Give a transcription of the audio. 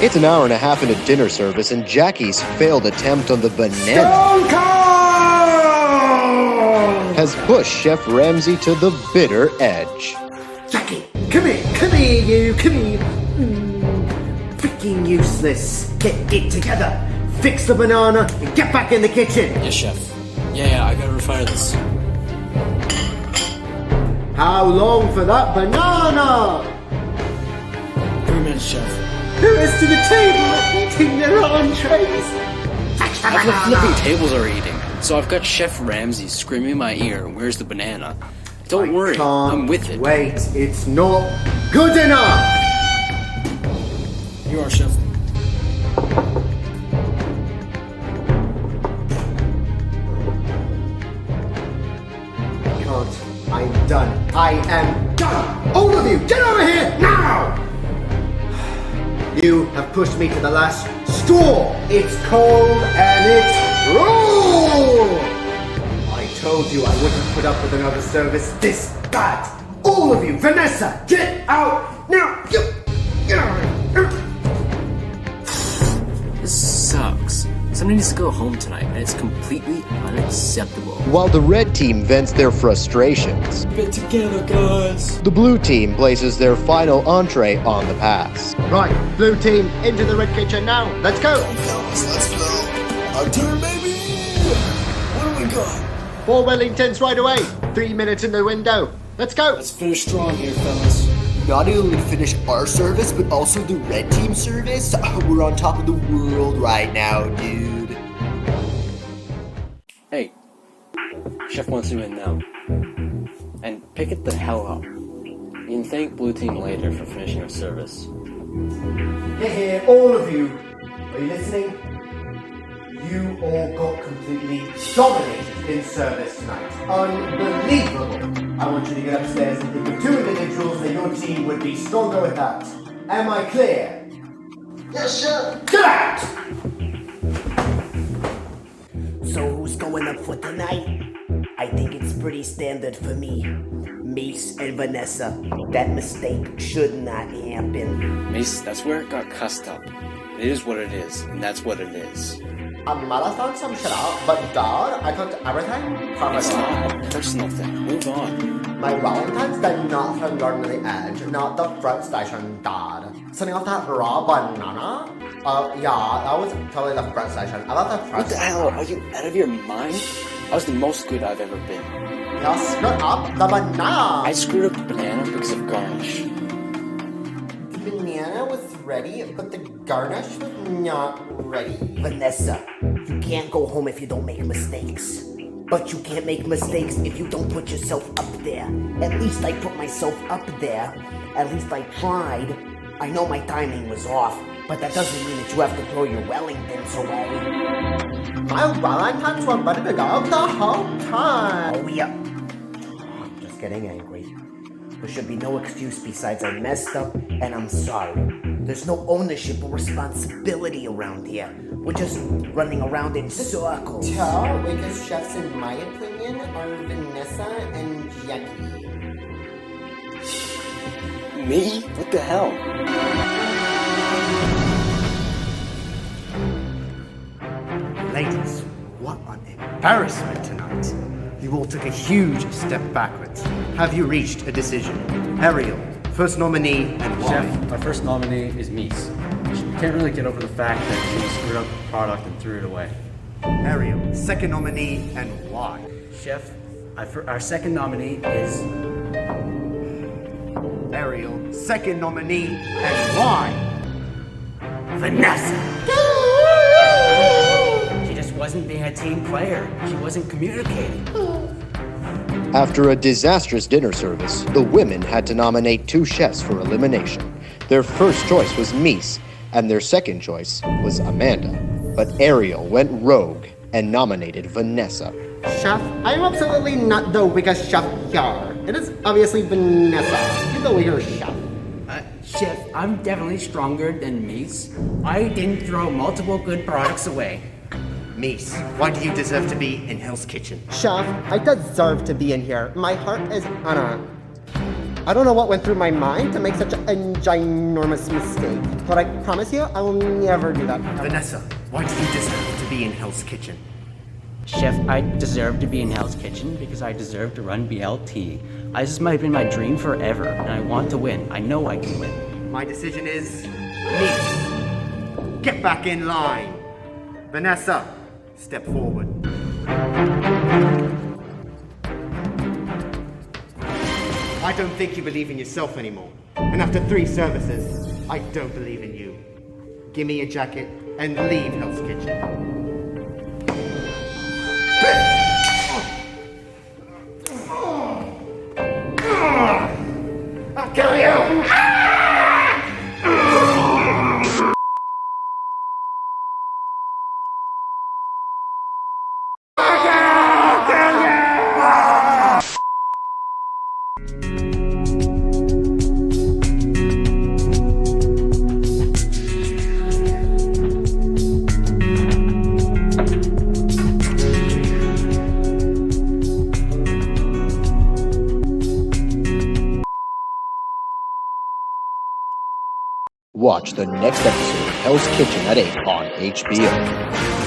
It's an hour and a half into dinner service, and Jackie's failed attempt on the banana Stone Cold! has pushed Chef Ramsay to the bitter edge. Jackie, come here, come here. Freaking useless. Get it together. Fix the banana and get back in the kitchen. Yes, chef. Yeah, I gotta refire this. How long for that banana? 3 minutes, chef. The rest of the table are eating their entrees. Fix the Half the banana. flipping tables are eating. So I've got Chef Ramsay screaming in my ear, "Where's the banana?" Don't worry, I'm with it. Wait, it's not good enough. You are, chef. Can't. I'm done. I am done. All of you, get over here now! You have pushed me to the last straw. It's cold and it's raw. I told you I wouldn't put up with another service this bad. All of you, Vanessa, get out now. This sucks. Somebody needs to go home tonight, and it's completely unacceptable. While the red team vents their frustrations, Get together, guys. the blue team places their final entree on the pass. Right, blue team, into the red kitchen now. Let's go. Fellas, let's go. Our turn, baby. What do we got? 4 Wellingtons right away. 3 minutes in the window. Let's go. Let's finish strong here, fellas. Not only finish our service, but also the red team service. We're on top of the world right now, dude. Hey, chef wants you in now. And pick it the hell up. You can thank blue team later for finishing our service. Here, all of you. Are you listening? You all got completely dominated in service tonight. Unbelievable. I want you to get upstairs and think of 2 individuals that your team would be stronger without. Am I clear? Yes, sir. Get out! So who's going up for tonight? I think it's pretty standard for me. Mace and Vanessa. That mistake should not happen. Mace, that's where it got cussed up. It is what it is, and that's what it is. A marathon some shit out, but God, I cooked everything It's perfectly. not a personal thing. Move on. My Valentine's did not turn garden on the edge, not the front station, Dad. Sending off that raw banana? Yeah, that was totally the front station. I love the front What the hell? Are you out of your mind? I was the most good I've ever been. You screwed up the banana. I screwed up the banana because of garnish. The banana was ready, but the garnish was not ready. Vanessa, you can't go home if you don't make mistakes. But you can't make mistakes if you don't put yourself up there. At least I put myself up there. At least I tried. I know my timing was off, but that doesn't mean that you have to throw your Wellingtons away. My Valentine's were ready to go the whole time. Oh yeah. I'm just getting angry. There should be no excuse besides I messed up and I'm sorry. There's no ownership or responsibility around here. We're just running around in circles. Two weakest chefs, in my opinion, are Vanessa and Jackie. Me? What the hell? Ladies, what an embarrassment tonight. You all took a huge step backwards. Have you reached a decision? Ariel, first nominee and why? Chef, our first nominee is Mies. She can't really get over the fact that she screwed up the product and threw it away. Ariel, second nominee and why? Chef, our second nominee is... Ariel, second nominee and why? Vanessa! She just wasn't being a team player. She wasn't communicating. After a disastrous dinner service, the women had to nominate 2 chefs for elimination. Their first choice was Mies, and their second choice was Amanda. But Ariel went rogue and nominated Vanessa. Chef, I am absolutely not the weakest chef here. It is obviously Vanessa. You're the weaker chef. Chef, I'm definitely stronger than Mies. I didn't throw multiple good products away. Mies, why do you deserve to be in Hell's Kitchen? Chef, I deserve to be in here. My heart is on it. I don't know what went through my mind to make such a ginormous mistake, but I promise you, I will never do that. Vanessa, why do you deserve to be in Hell's Kitchen? Chef, I deserve to be in Hell's Kitchen because I deserve to run BLT. This has been my dream forever, and I want to win. I know I can win. My decision is Nice. Get back in line. Vanessa, step forward. I don't think you believe in yourself anymore. And after 3 services, I don't believe in you. Give me your jacket and leave Hell's Kitchen. I'll kill you! Watch the next episode of Hell's Kitchen at 8 on HBO.